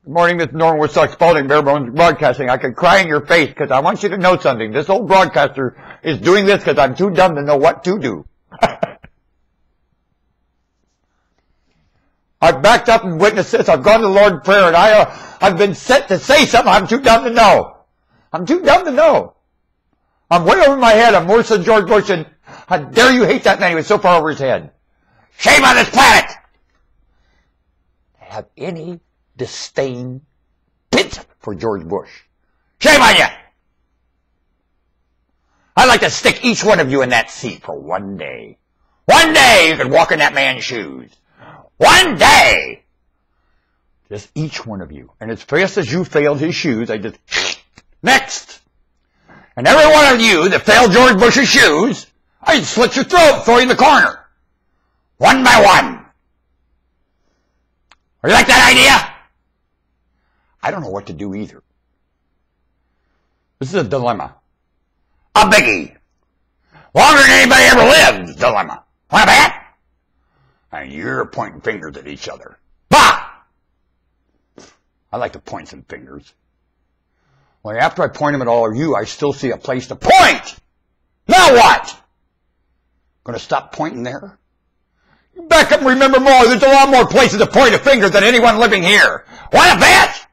Good morning, Mr. Norman Woodstock Spalding, Bare Bones Broadcasting. I could cry in your face because I want you to know something. This old broadcaster is doing this because I'm too dumb to know what to do. I've backed up and witnessed this. I've gone to the Lord in prayer, and I've been set to say something I'm too dumb to know. I'm too dumb to know. I'm way over my head. I'm worse than George Bush, and how dare you hate that man? He was so far over his head. Shame on this planet! Have any disdain bit for George Bush. Shame on you! I'd like to stick each one of you in that seat for one day. One day you could walk in that man's shoes. One day! Just each one of you. And as fast as you failed his shoes, I just... Next! And every one of you that failed George Bush's shoes, I'd slit your throat, throw you in the corner. One by one. You like that idea? I don't know what to do either. This is a dilemma. A biggie. Longer than anybody ever lived, dilemma. Want a bet? And you're pointing fingers at each other. Bah! I like to point some fingers. Well, after I point them at all of you, I still see a place to point. Now what? Gonna stop pointing there? Back up and remember more. There's a lot more places to point a finger than anyone living here. Want a bet?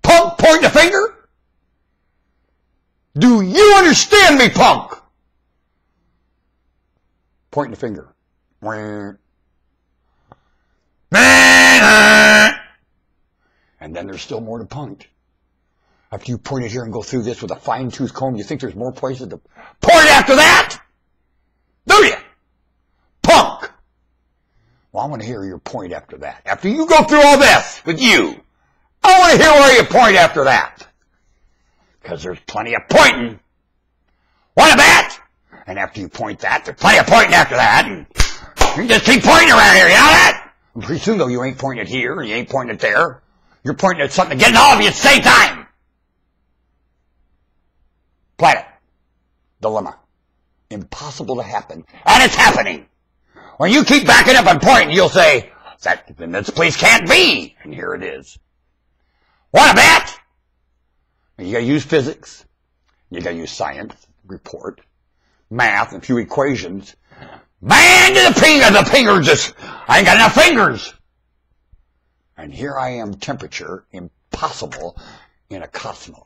Punk point a finger? Do you understand me, punk? Pointing a finger. And then there's still more to point. After you point it here and go through this with a fine-tooth comb, you think there's more places to point after that? Do you? Punk! Well, I want to hear your point after that. After you go through all this with you, I want to hear where you point after that. Because there's plenty of pointing. Want a bet? And after you point that, there's plenty of pointing after that. And you just keep pointing around here, you know that? And pretty soon, though, you ain't pointing it here, and you ain't pointing it there. You're pointing at something, getting all of you at the same time. Planet. Dilemma. Impossible to happen. And it's happening. When you keep backing up and pointing, you'll say, then this place can't be. And here it is. Want a bet? You gotta use physics. You gotta use science, report, math, and a few equations. Man to the finger, the fingers just, I ain't got enough fingers. And here I am, temperature, impossible in a cosmos.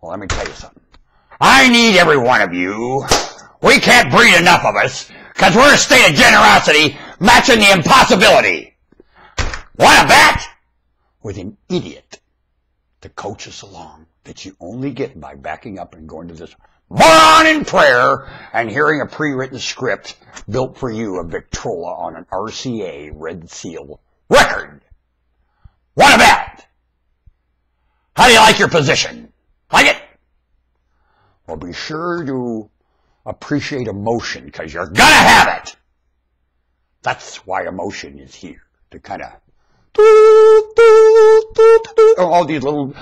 Well, let me tell you something. I need every one of you. We can't breed enough of us, because we're a state of generosity matching the impossibility. Want a bet? With an idiot to coach us along that you only get by backing up and going to this moron in prayer and hearing a pre-written script built for you of Victrola on an RCA Red Seal record. Want a bet? How do you like your position? Like it? Well, be sure to appreciate emotion, because you're gonna have it. That's why emotion is here, to kind of all these little and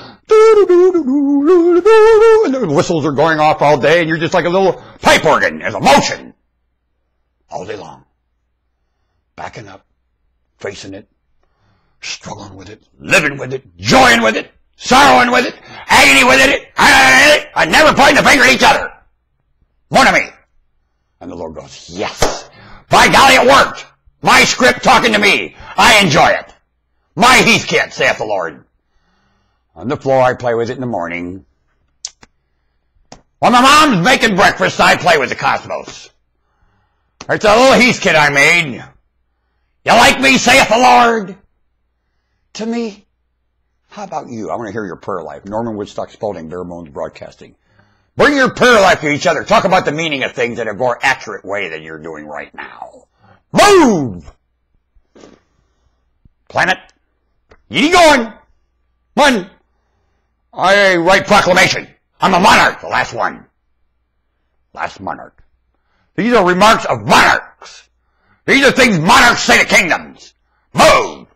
the whistles are going off all day, and you're just like a little pipe organ. There's emotion all day long. Backing up, facing it, struggling with it, living with it, joying with it, sorrowing with it, agony with it, and never pointing the finger at each other. One of me. And the Lord goes, yes. By golly, it worked. My script talking to me. I enjoy it. My Heath kit, saith the Lord. On the floor, I play with it in the morning. When my mom's making breakfast, I play with the cosmos. It's a little Heath kit I made. You like me, saith the Lord? To me? How about you? I want to hear your prayer life. Norman Woodstock Spalding, Bare Bones Broadcasting. Bring your prayer life to each other. Talk about the meaning of things in a more accurate way than you're doing right now. Move! Planet, you going. One. I write proclamation. I'm a monarch, the last one. Last monarch. These are remarks of monarchs. These are things monarchs say to kingdoms. Move!